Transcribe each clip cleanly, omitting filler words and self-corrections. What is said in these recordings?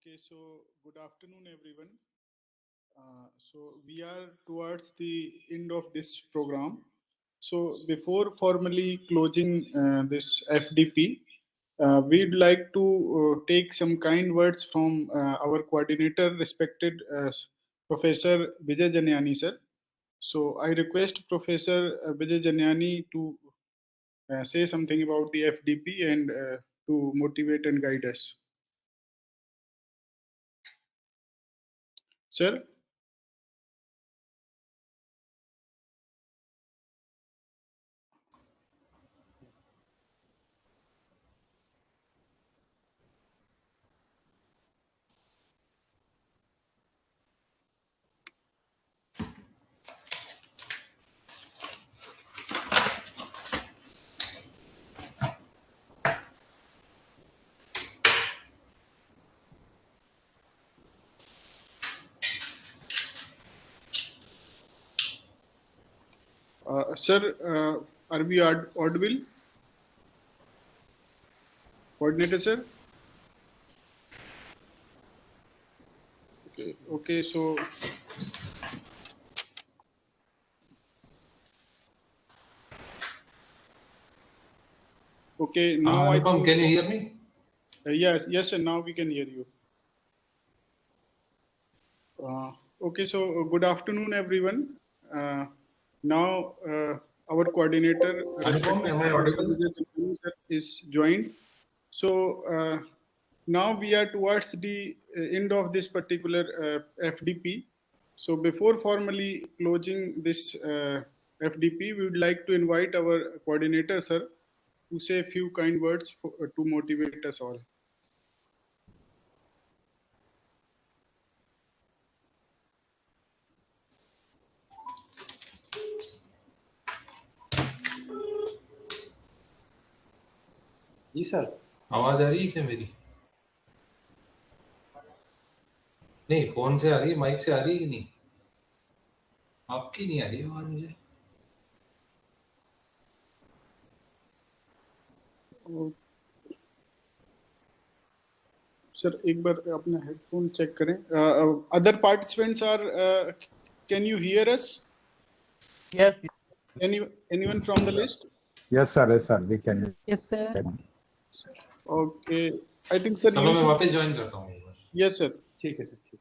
Okay, so good afternoon, everyone. So we are towards the end of this program. So before formally closing this FDP, we'd like to take some kind words from our coordinator, respected Professor Vijay Janyani, sir. So I request Professor Vijay Janyani to say something about the FDP and to motivate and guide us. Sir? Sir, are we audible? Coordinator, sir? Okay, so okay, now I Anupam, think can you hear me? yes, sir. Now we can hear you. Okay, so good afternoon, everyone. Uh, now our coordinator, Anupam, respected am I Professor audible? Vijay Chandani, sir, is joined. So now we are towards the end of this particular FDP. So before formally closing this FDP, we would like to invite our coordinator, sir, to say a few kind words to motivate us all. जी sir. आवाज आ रही है क्या मेरी? नहीं, phone से आ रही है, माइक से आ रही है कि नहीं? आपकी नहीं आ रही आवाज मुझे। सर एक बार अपना हेडफोन चेक करें. Other participants are can you hear us? Yes. Anyone from the list? Yes, sir. Yes, sir. We can. Yes, sir. Okay, I think sir चलो you मैं should. वापस ज्वाइन करता हूँ एक बार। Yes, sir. ठीक है sir, ठीक।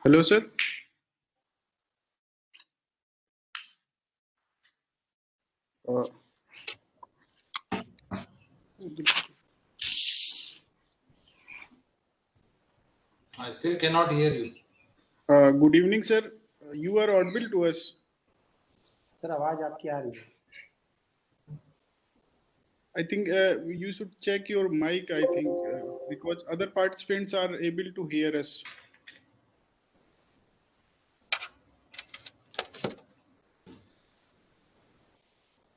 Hello, sir. I still cannot hear you. Good evening, sir. You are audible to us. Sir आवाज आपकी आ रही है। I think you should check your mic. I think because other participants are able to hear us.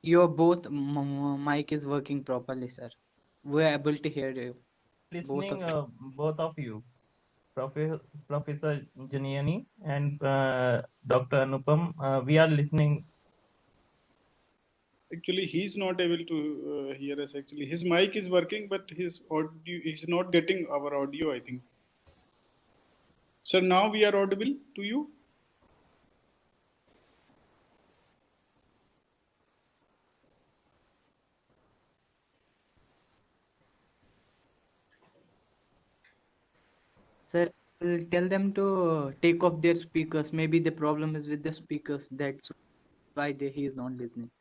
Your both mic is working properly, sir. We are able to hear you. Listening, both of you, Professor Janiani and Dr. Anupam, we are listening. Actually, he's not able to hear us. Actually, his mic is working, but his audio is not getting our audio, I think. Sir, now we are audible to you. Sir, will tell them to take off their speakers. Maybe the problem is with the speakers. That's why he is not listening.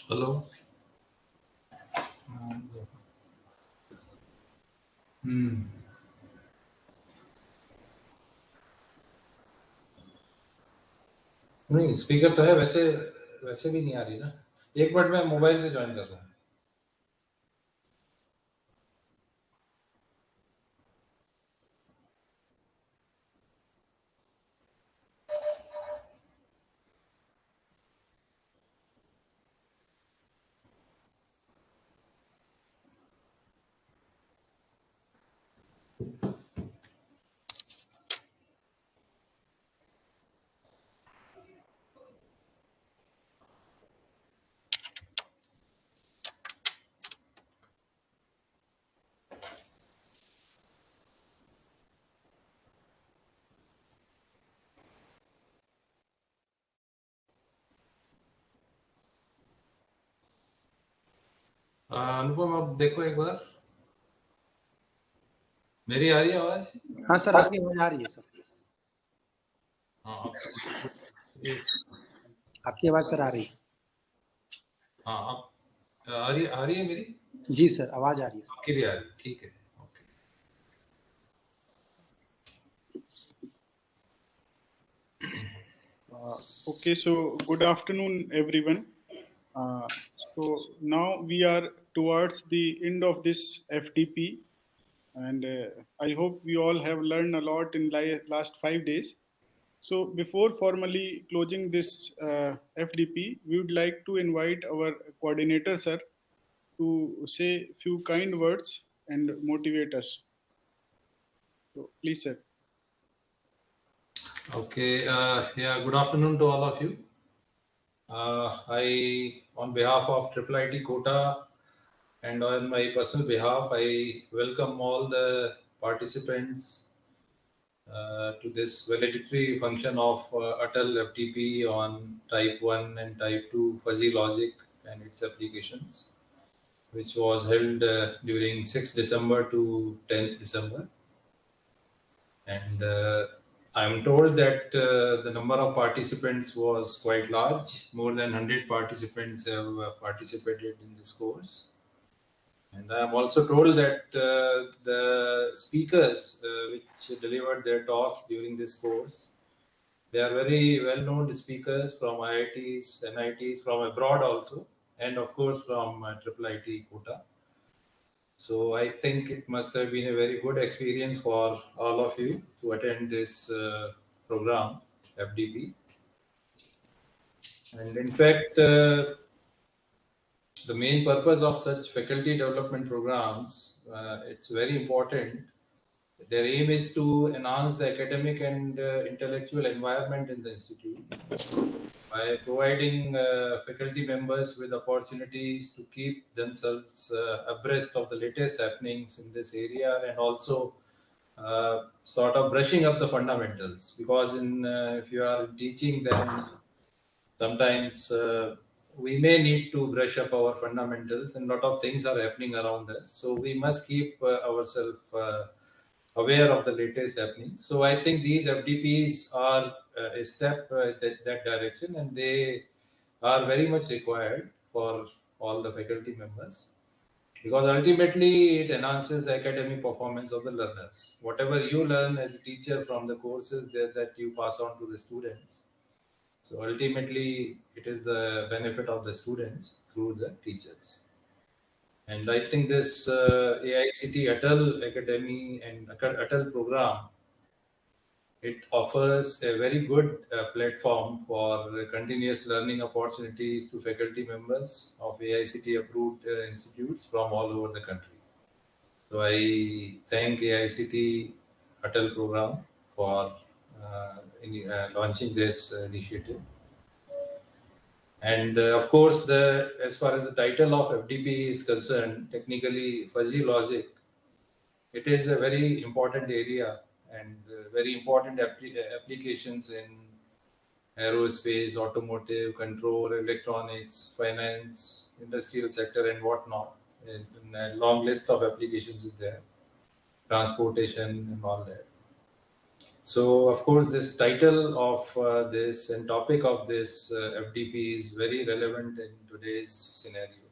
Hello. Hmm. नहीं speaker तो है, वैसे वैसे भी नहीं आ रही ना। एक मिनट में मोबाइल से ज्वाइन कर रहा हूँ। अनुपम आप देखो एक बार, मेरी आ रही है आवाज? हाँ सर, आपकी आवाज आ रही है सर। हाँ आपकी आवाज सर आ रही है। हाँ आप आ रही है मेरी? जी सर, आवाज आ रही है सर। आपकी भी आ रही है, ठीक है। Okay. Okay, so good afternoon, everyone. So now we are towards the end of this FDP, and I hope we all have learned a lot in last 5 days. So before formally closing this FDP, we would like to invite our coordinator, sir, to say few kind words and motivate us. So please, sir. Okay. Yeah. Good afternoon to all of you. On behalf of Triple IT Quota and on my personal behalf, I welcome all the participants to this valedictory function of Atal FTP on Type 1 and Type 2 fuzzy logic and its applications, which was held during 6th December to 10th December. And I'm told that the number of participants was quite large. More than 100 participants have participated in this course. And I'm also told that the speakers which delivered their talks during this course, they are very well-known speakers from IITs, NITs, from abroad also, and of course from Triple IT Quota. So I think it must have been a very good experience for all of you to attend this program, FDP. And in fact, the main purpose of such faculty development programs, it's very important. Their aim is to enhance the academic and intellectual environment in the institute by providing faculty members with opportunities to keep themselves abreast of the latest happenings in this area, and also sort of brushing up the fundamentals, because if you are teaching, then sometimes we may need to brush up our fundamentals, and a lot of things are happening around us, so we must keep ourselves aware of the latest happenings. So I think these FDPs are a step that direction, and they are very much required for all the faculty members, because ultimately it enhances the academic performance of the learners. Whatever you learn as a teacher from the courses that you pass on to the students, so ultimately it is the benefit of the students through the teachers. And I think this AICT Atal Academy and Atal program, it offers a very good platform for continuous learning opportunities to faculty members of AICT approved institutes from all over the country. So I thank AICT Atal program for launching this initiative. And of course, as far as the title of FDP is concerned, technically fuzzy logic, it is a very important area, and very important applications in aerospace, automotive, control, electronics, finance, industrial sector, and whatnot. And a long list of applications is there, transportation and all that. So, of course, this title of this and topic of this FDP is very relevant in today's scenario.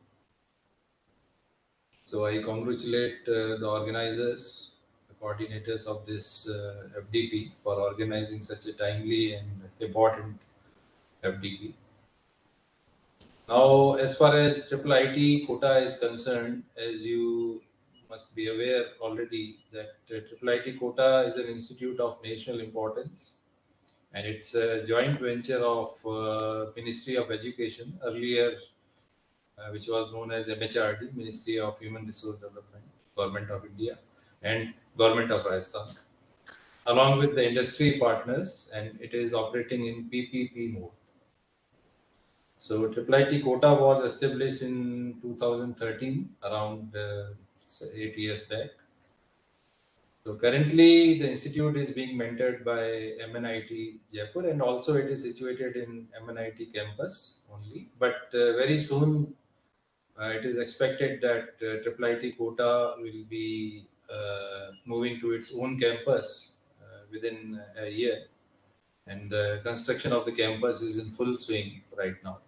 So, I congratulate the organizers, the coordinators of this FDP for organizing such a timely and important FDP. Now, as far as IIIT quota is concerned, as you must be aware already, that IIIT quota is an institute of national importance, and it's a joint venture of Ministry of Education, earlier which was known as MHRD, Ministry of Human Resource Development, Government of India, and Government of Rajasthan, along with the industry partners, and it is operating in PPP mode. So IIIT quota was established in 2013, around 8 years back. So currently the institute is being mentored by MNIT Jaipur, and also it is situated in MNIT campus only. But very soon it is expected that IIIT quota will be moving to its own campus within a year. And the construction of the campus is in full swing right now.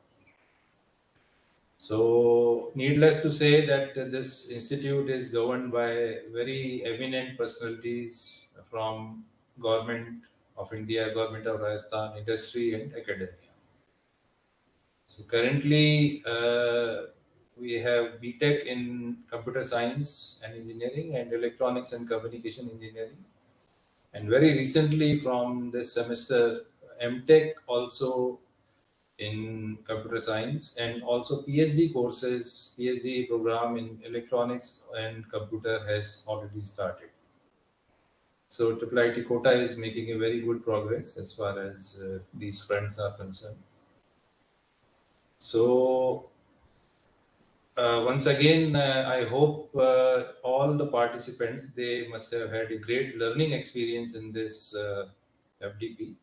So, needless to say that this institute is governed by very eminent personalities from Government of India, Government of Rajasthan, industry and academia. So, currently we have BTech in Computer Science and Engineering and Electronics and Communication Engineering. And very recently from this semester, MTech also in computer science, and also PhD courses, PhD program in electronics and computer has already started. So IIIT quota is making a very good progress as far as these fronts are concerned. So once again, I hope all the participants, they must have had a great learning experience in this FDP.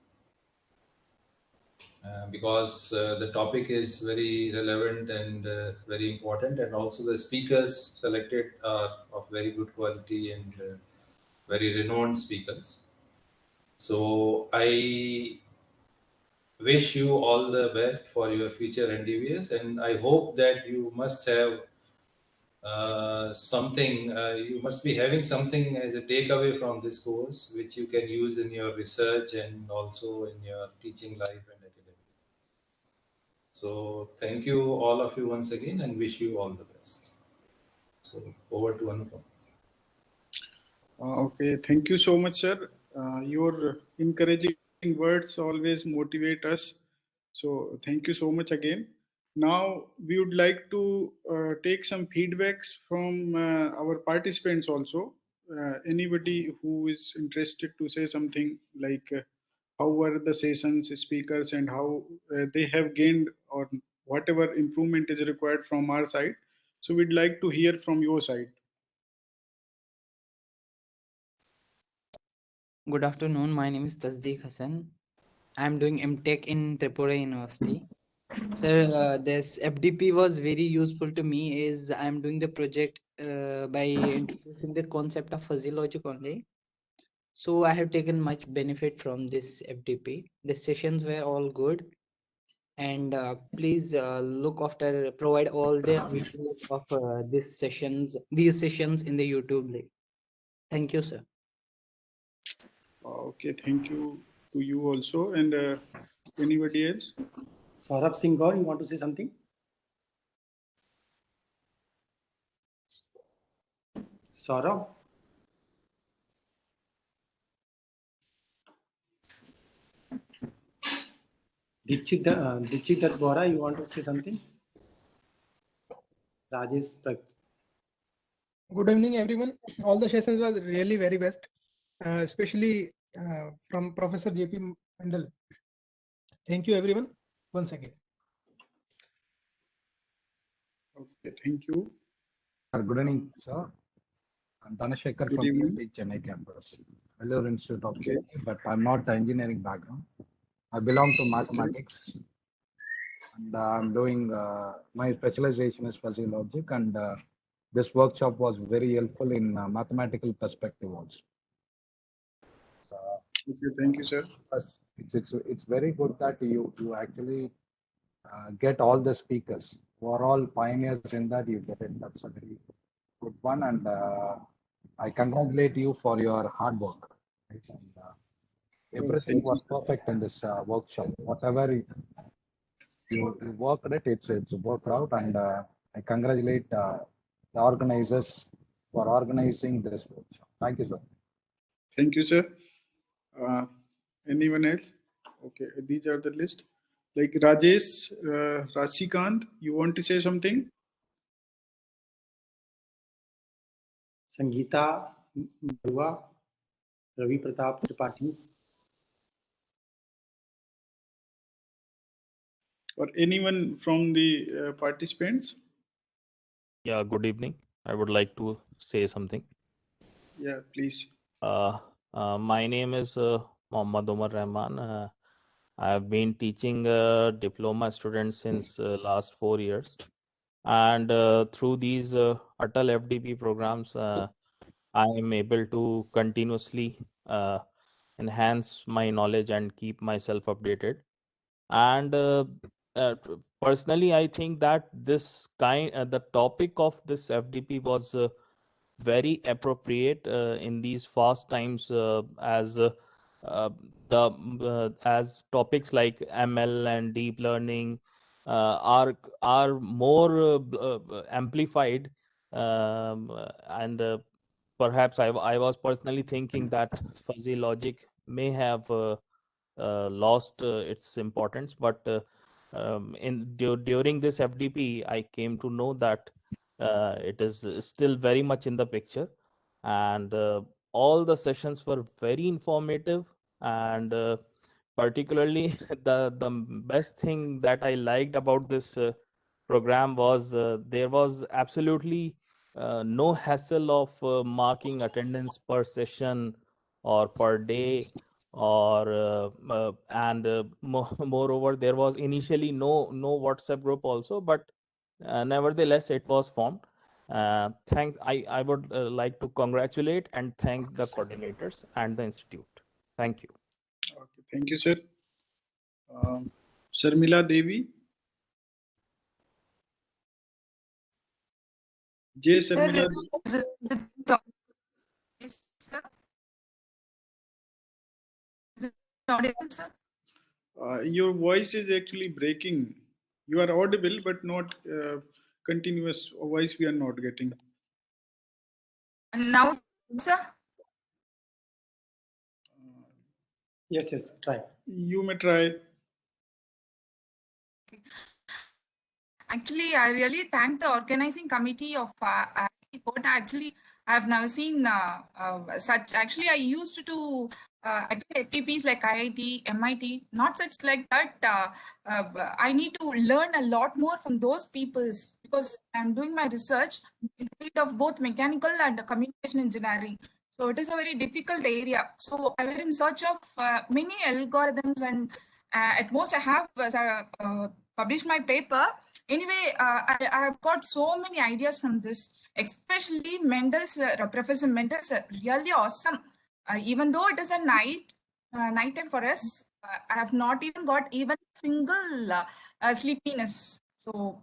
Because the topic is very relevant and very important, and also the speakers selected are of very good quality and very renowned speakers. So I wish you all the best for your future endeavors, and I hope that you must have you must be having something as a takeaway from this course, which you can use in your research and also in your teaching life and academic. So thank you all of you once again and wish you all the best. So over to Anupam. Okay, thank you so much, sir. Your encouraging words always motivate us. So thank you so much again. Now we would like to take some feedbacks from our participants also. Anybody who is interested to say something like how were the sessions, speakers, and how they have gained or whatever improvement is required from our side. So we'd like to hear from your side. Good afternoon. My name is Tasdeeq Hassan. I'm doing MTech in Tripura University. Sir, this FDP was very useful to me as I'm doing the project by introducing the concept of fuzzy logic only. So I have taken much benefit from this FDP. The sessions were all good. And please look after, provide all the videos of these sessions in the YouTube link. Thank you, sir. Okay, thank you to you also. And anybody else? Saurabh Singh Gaur, you want to say something? Saurabh? Dikshit Bora, you want to say something? Rajesh Good evening, everyone. All the sessions was really very best, especially from Professor J.P. Mandal. Thank you, everyone, once again. Okay, thank you. Good evening, sir. I'm Dhanashekhar Good from evening. the Chennai campus, Vellore Institute of Okay. Chennai, but I'm not the engineering background. I belong to mathematics, and I'm doing my specialization is fuzzy logic, and this workshop was very helpful in mathematical perspective also. Okay, thank you, sir. Plus, it's very good that you actually get all the speakers who are all pioneers in that. You get it. That's a very good one, and I congratulate you for your hard work. Right? And, Oh, everything thank you, was sir. perfect in this workshop. Whatever you worked it, it's worked out, and I congratulate the organizers for organizing this workshop. Thank you, sir. Thank you, sir. Anyone else? Okay, these are the list. Like Rajesh, Rasikant, you want to say something? Sangeeta Barua, Ravi Pratap Tripathi. Or anyone from the participants? Yeah, good evening. I would like to say something. Yeah, please. My name is Mohammad Omar Rahman. I have been teaching diploma students since last 4 years, and through these Atal FDP programs, I am able to continuously enhance my knowledge and keep myself updated. And personally, I think that the topic of this FDP was very appropriate in these fast times, uh, as topics like ML and deep learning are more amplified, and perhaps I was personally thinking that fuzzy logic may have lost its importance, but during this FDP, I came to know that it is still very much in the picture, and all the sessions were very informative, and particularly the best thing that I liked about this program was there was absolutely no hassle of marking attendance per session or per day, or and moreover, there was initially no WhatsApp group also, but nevertheless it was formed. I would like to congratulate and thank the coordinators and the institute. Thank you. Okay, thank you, sir. Sharmila Devi. J. Sharmila. Is it yes, sir? Is it audible, sir? Your voice is actually breaking. You are audible, but not continuous voice. We are not getting. And now, sir? Yes, try. You may try. Actually, I really thank the organizing committee of IIT Kota. Actually, I have never seen such. Actually, I used to attend FTPs like IIT, MIT, not such like that. I need to learn a lot more from those peoples because I'm doing my research in the field of both mechanical and communication engineering. So it is a very difficult area. So I was in search of many algorithms, and at most I have published my paper. Anyway, I have got so many ideas from this, especially Mendel's, Professor Mendel's really awesome. Even though it is a night time for us, I have not even got even single sleepiness. So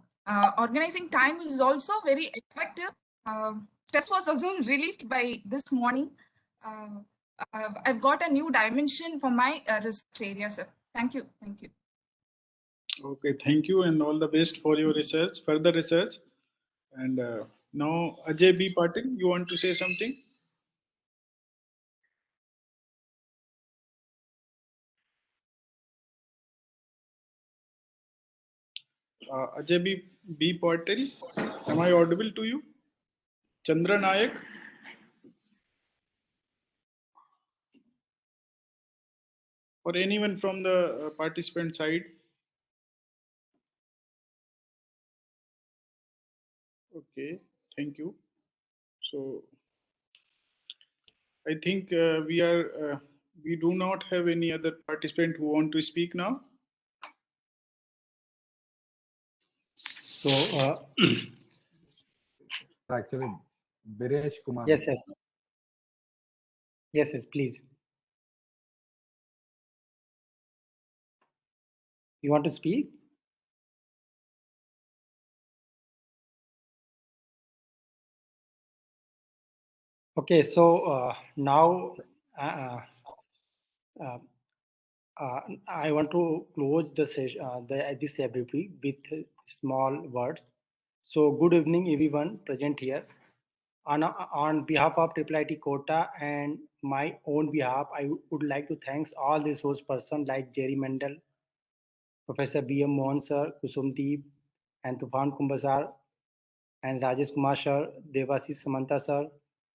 organizing time is also very effective. Stress was also relieved by this morning. I've got a new dimension for my research area, sir. Thank you. Thank you. Okay, thank you, and all the best for your research, further research. And now, Ajay B. Patil, you want to say something? Ajay B. Patil, am I audible to you? Chandra Nayak? Or anyone from the participant side? Okay, thank you. So I think we do not have any other participant who want to speak now. So, Actually, Biresh Kumar. yes, please. You want to speak? Okay, so now I want to close the session, this FDP with small words. So good evening, everyone present here. On behalf of IIIT Kota and my own behalf, I would like to thank all the resource persons like Jerry Mendel, Professor B.M. Mohan sir, Kusumdeep, and Tufan Kumbhar sir, and Rajesh Kumar sir, Devashish Samanta sir,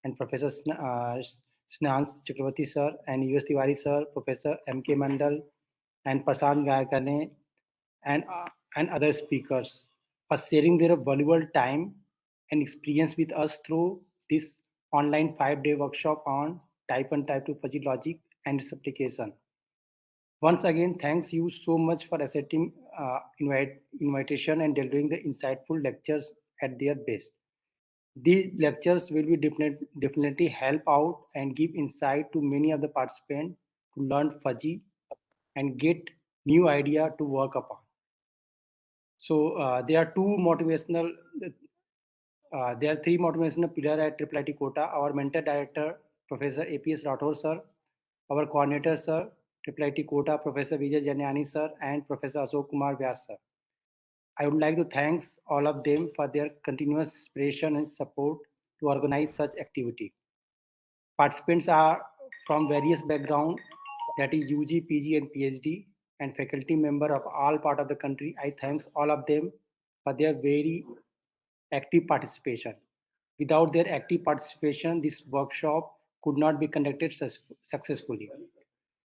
and Professor Snehans Chakravarti sir, and U.S. Tiwari sir, Professor M.K. Mandal, and Prasad Gayakane, and other speakers for sharing their valuable time and experience with us through this online 5-day workshop on type 1 type 2 fuzzy logic and its application. Once again, thanks you so much for accepting invitation and delivering the insightful lectures at their best. These lectures will be definitely help out and give insight to many of the participants to learn fuzzy and get new idea to work upon. So there are three motivational pillars at IIIT Kota. Our mentor director, Professor APS Rathore sir, our coordinator sir, IIIT Kota, Professor Vijay Janyani sir, and Professor Ashok Kumar Vyas sir. I would like to thank all of them for their continuous inspiration and support to organize such activity. Participants are from various backgrounds, that is UG, PG, and PhD, and faculty member of all part of the country. I thanks all of them for their very active participation. Without their active participation, this workshop could not be conducted successfully.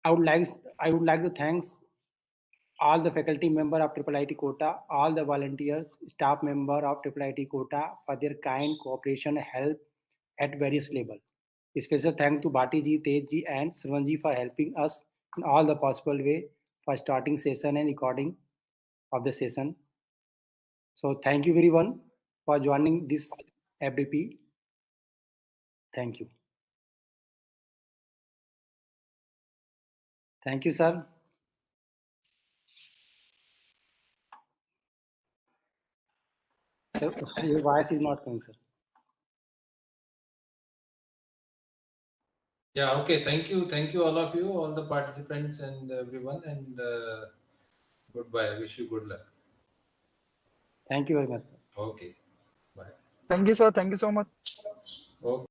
I would like to thank all the faculty member of IIIT Kota, all the volunteers, staff member of IIIT Kota for their kind cooperation and help at various levels. Special thanks to Bhati ji, Tej ji, and Sravan ji for helping us in all the possible way for starting session and recording of the session. So thank you everyone for joining this FDP. Thank you. Thank you, sir. Sir, your voice is not coming, sir. Yeah, okay. Thank you all of you, all the participants and everyone, and goodbye. Wish you good luck. Thank you very much, sir. Okay, bye. Thank you, sir. Thank you so much. Okay.